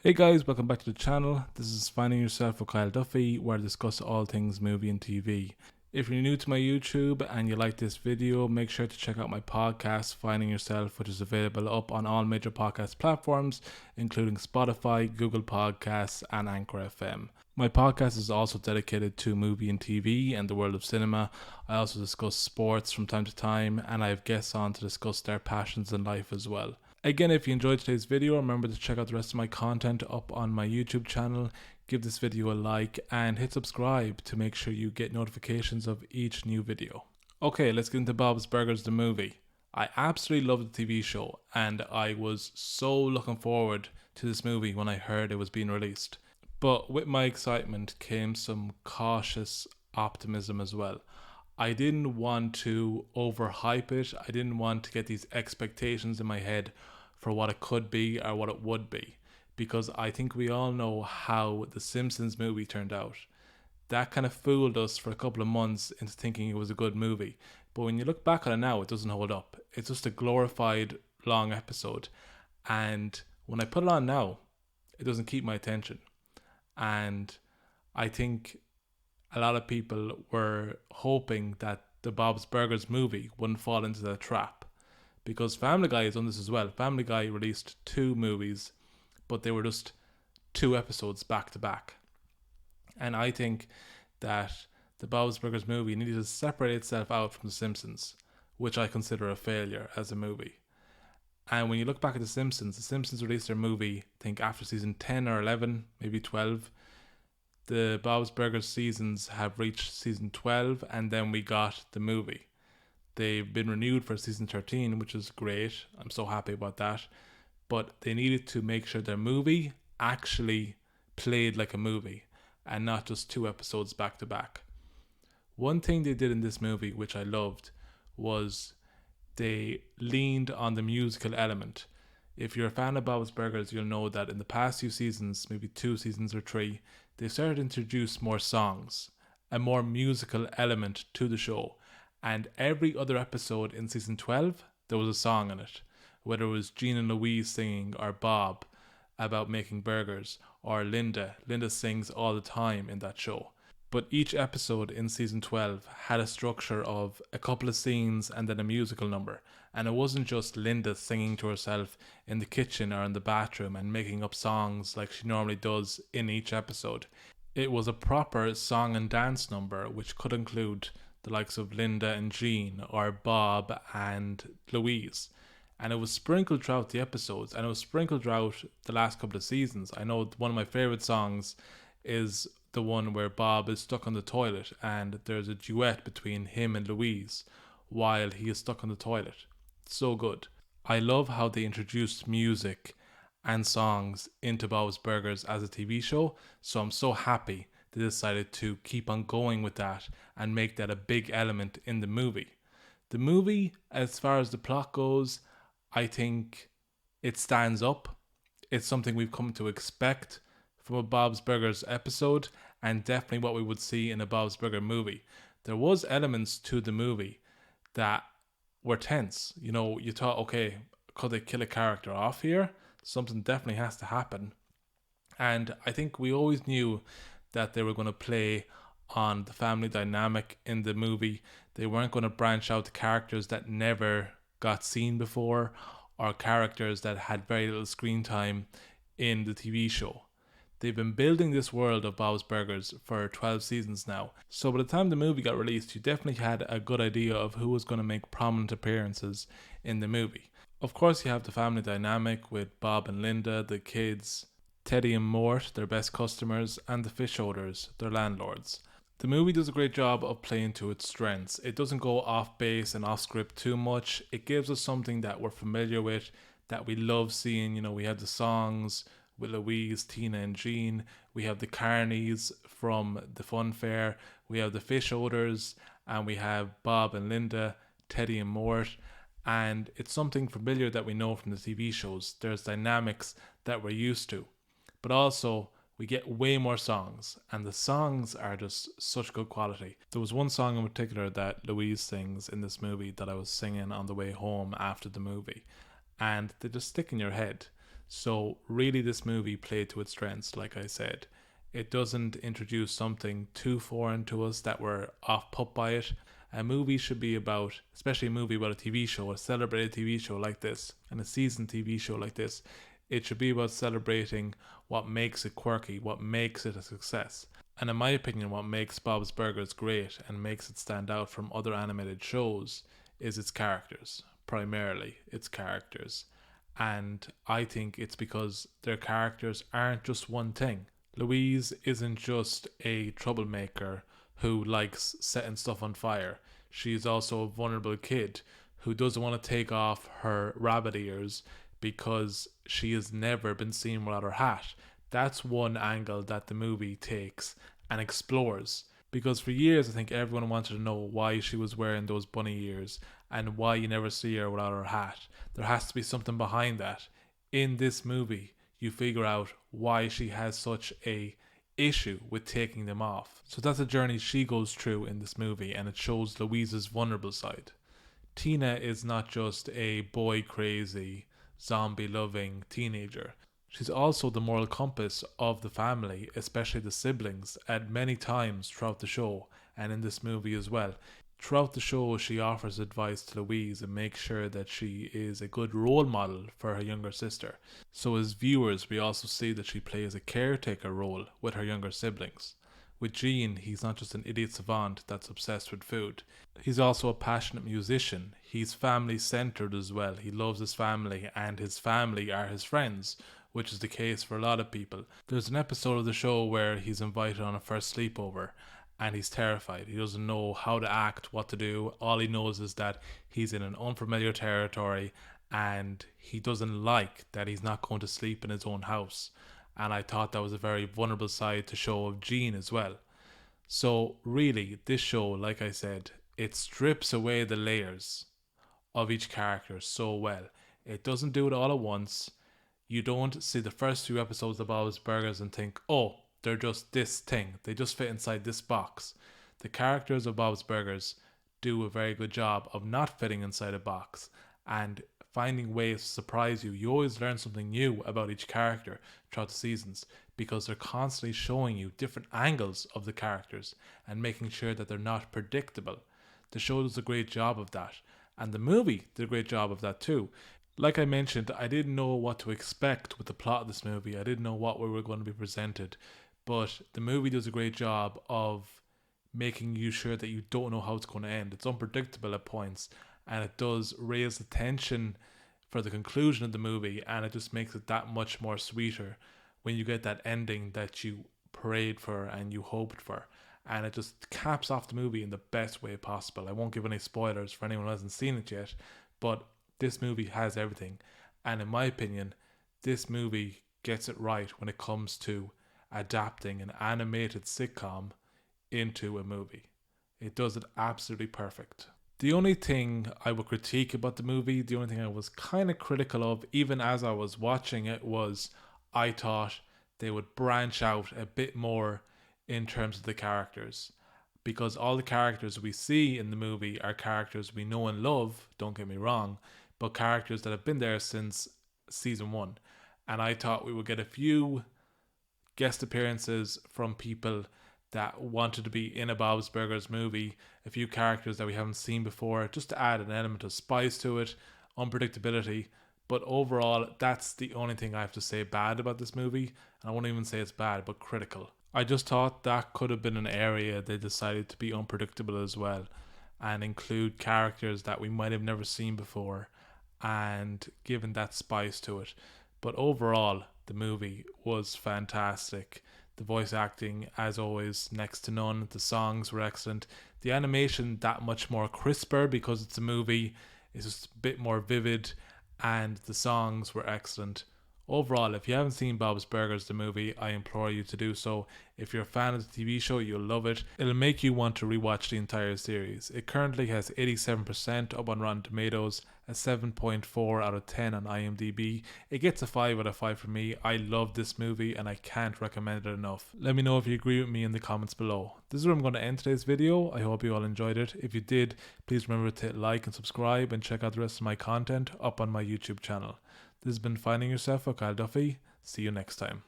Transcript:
Hey guys, welcome back to the channel. This is Finding Yourself with Kyle Duffy, where I discuss all things movie and TV. If you're new to my YouTube and you like this video, make sure to check out my podcast, Finding Yourself, which is available up on all major podcast platforms, including Spotify, Google Podcasts, and Anchor FM. My podcast is also dedicated to movie and TV and the world of cinema. I also discuss sports from time to time, and I have guests on to discuss their passions in life as well. Again, if you enjoyed today's video, remember to check out the rest of my content up on my YouTube channel. Give this video a like and hit subscribe to make sure you get notifications of each new video. Okay, let's get into Bob's Burgers the movie. I absolutely love the TV show and I was so looking forward to this movie when I heard it was being released. But with my excitement came some cautious optimism as well. I didn't want to overhype it. I didn't want to get these expectations in my head for what it could be or what it would be. Because I think we all know how the Simpsons movie turned out. That kind of fooled us for a couple of months into thinking it was a good movie. But when you look back on it now, it doesn't hold up. It's just a glorified long episode. And when I put it on now, it doesn't keep my attention. And I think a lot of people were hoping that the Bob's Burgers movie wouldn't fall into that trap, because Family Guy has done this as well. Family Guy released two movies, but they were just two episodes back to back. And I think that the Bob's Burgers movie needed to separate itself out from The Simpsons, which I consider a failure as a movie. And when you look back at The Simpsons released their movie, I think after season 10 or 11, maybe 12. The Bob's Burgers seasons have reached season 12, and then we got the movie. They've been renewed for season 13, which is great. I'm so happy about that. But they needed to make sure their movie actually played like a movie and not just two episodes back to back. One thing they did in this movie, which I loved, was they leaned on the musical element. If you're a fan of Bob's Burgers, you'll know that in the past few seasons, maybe 2 seasons or 3, they started to introduce more songs, a more musical element to the show. And every other episode in season 12, there was a song in it. Whether it was Gene and Louise singing, or Bob about making burgers, or Linda. Linda sings all the time in that show. But each episode in season 12 had a structure of a couple of scenes and then a musical number. And it wasn't just Linda singing to herself in the kitchen or in the bathroom and making up songs like she normally does in each episode. It was a proper song and dance number, which could include the likes of Linda and Jean, or Bob and Louise. And it was sprinkled throughout the episodes, and it was sprinkled throughout the last couple of seasons. I know one of my favourite songs is the one where Bob is stuck on the toilet and there's a duet between him and Louise while he is stuck on the toilet. So good. I love how they introduced music and songs into Bob's Burgers as a TV show, so I'm so happy they decided to keep on going with that and make that a big element in the movie. The movie, as far as the plot goes, I think it stands up. It's something we've come to expect from a Bob's Burgers episode, and definitely what we would see in a Bob's Burger movie. There was elements to the movie that were tense. You know, you thought, okay, could they kill a character off here? Something definitely has to happen. And I think we always knew that they were going to play on the family dynamic in the movie. They weren't going to branch out to characters that never got seen before, or characters that had very little screen time in the TV show. They've been building this world of Bob's Burgers for 12 seasons now. So by the time the movie got released, you definitely had a good idea of who was going to make prominent appearances in the movie. Of course, you have the family dynamic with Bob and Linda, the kids, Teddy and Mort, their best customers, and the fish owners, their landlords. The movie does a great job of playing to its strengths. It doesn't go off base and off script too much. It gives us something that we're familiar with, that we love seeing. You know, we have the songs with Louise, Tina and Jean. We have the carnies from the fun fair. We have the fish odors, and we have Bob and Linda, Teddy and Mort. And it's something familiar that we know from the TV shows. There's dynamics that we're used to. But also, we get way more songs, and the songs are just such good quality. There was one song in particular that Louise sings in this movie that I was singing on the way home after the movie, and they just stick in your head. So really this movie played to its strengths, like I said. It doesn't introduce something too foreign to us that we're off put by it. A movie should be about, especially a movie about a TV show, a celebrated TV show like this, and a seasoned TV show like this, it should be about celebrating what makes it quirky, what makes it a success. And in my opinion, what makes Bob's Burgers great and makes it stand out from other animated shows is its characters, primarily its characters. And I think it's because their characters aren't just one thing. Louise isn't just a troublemaker who likes setting stuff on fire. She's also a vulnerable kid who doesn't want to take off her rabbit ears because she has never been seen without her hat. That's one angle that the movie takes and explores. Because for years, I think everyone wanted to know why she was wearing those bunny ears and why you never see her without her hat. There has to be something behind that. In this movie, you figure out why she has such a issue with taking them off. So that's a journey she goes through in this movie, and it shows Louise's vulnerable side. Tina is not just a boy crazy, zombie loving teenager. She's also the moral compass of the family, especially the siblings, at many times throughout the show and in this movie as well. Throughout the show, she offers advice to Louise and makes sure that she is a good role model for her younger sister. So, as viewers, we also see that she plays a caretaker role with her younger siblings. With Gene, he's not just an idiot savant that's obsessed with food. He's also a passionate musician. He's family centered as well. He loves his family, and his family are his friends, which is the case for a lot of people. There's an episode of the show where he's invited on a first sleepover and he's terrified. He doesn't know how to act, what to do. All he knows is that he's in an unfamiliar territory and he doesn't like that he's not going to sleep in his own house. And I thought that was a very vulnerable side to show of Gene as well. So really, this show, like I said, it strips away the layers of each character so well. It doesn't do it all at once. You don't see the first few episodes of Bob's Burgers and think, oh, they're just this thing. They just fit inside this box. The characters of Bob's Burgers do a very good job of not fitting inside a box and finding ways to surprise you. You always learn something new about each character throughout the seasons because they're constantly showing you different angles of the characters and making sure that they're not predictable. The show does a great job of that. And the movie did a great job of that too. Like I mentioned, I didn't know what to expect with the plot of this movie. I didn't know what we were going to be presented. But the movie does a great job of making you sure that you don't know how it's going to end. It's unpredictable at points, and it does raise the tension for the conclusion of the movie, and it just makes it that much more sweeter when you get that ending that you prayed for and you hoped for. And it just caps off the movie in the best way possible. I won't give any spoilers for anyone who hasn't seen it yet, but this movie has everything. And in my opinion, this movie gets it right when it comes to adapting an animated sitcom into a movie. It does it absolutely perfect. The only thing I would critique about the movie, the only thing I was kind of critical of, even as I was watching it, was I thought they would branch out a bit more in terms of the characters. Because all the characters we see in the movie are characters we know and love, don't get me wrong, but characters that have been there since season 1. And I thought we would get a few guest appearances from people that wanted to be in a Bob's Burgers movie, a few characters that we haven't seen before, just to add an element of spice to it, unpredictability. But overall, that's the only thing I have to say bad about this movie. And I won't even say it's bad, but critical. I just thought that could have been an area they decided to be unpredictable as well and include characters that we might have never seen before and given that spice to it. But overall, the movie was fantastic. The voice acting, as always, next to none. The songs were excellent. The animation, that much more crisper because it's a movie. It's just a bit more vivid. And the songs were excellent. Overall, if you haven't seen Bob's Burgers, the movie, I implore you to do so. If you're a fan of the TV show, you'll love it. It'll make you want to rewatch the entire series. It currently has 87% up on Rotten Tomatoes, a 7.4 out of 10 on IMDb. It gets a 5 out of 5 from me. I love this movie and I can't recommend it enough. Let me know if you agree with me in the comments below. This is where I'm going to end today's video. I hope you all enjoyed it. If you did, please remember to hit like and subscribe and check out the rest of my content up on my YouTube channel. This has been Finding Yourself with Kyle Duffy. See you next time.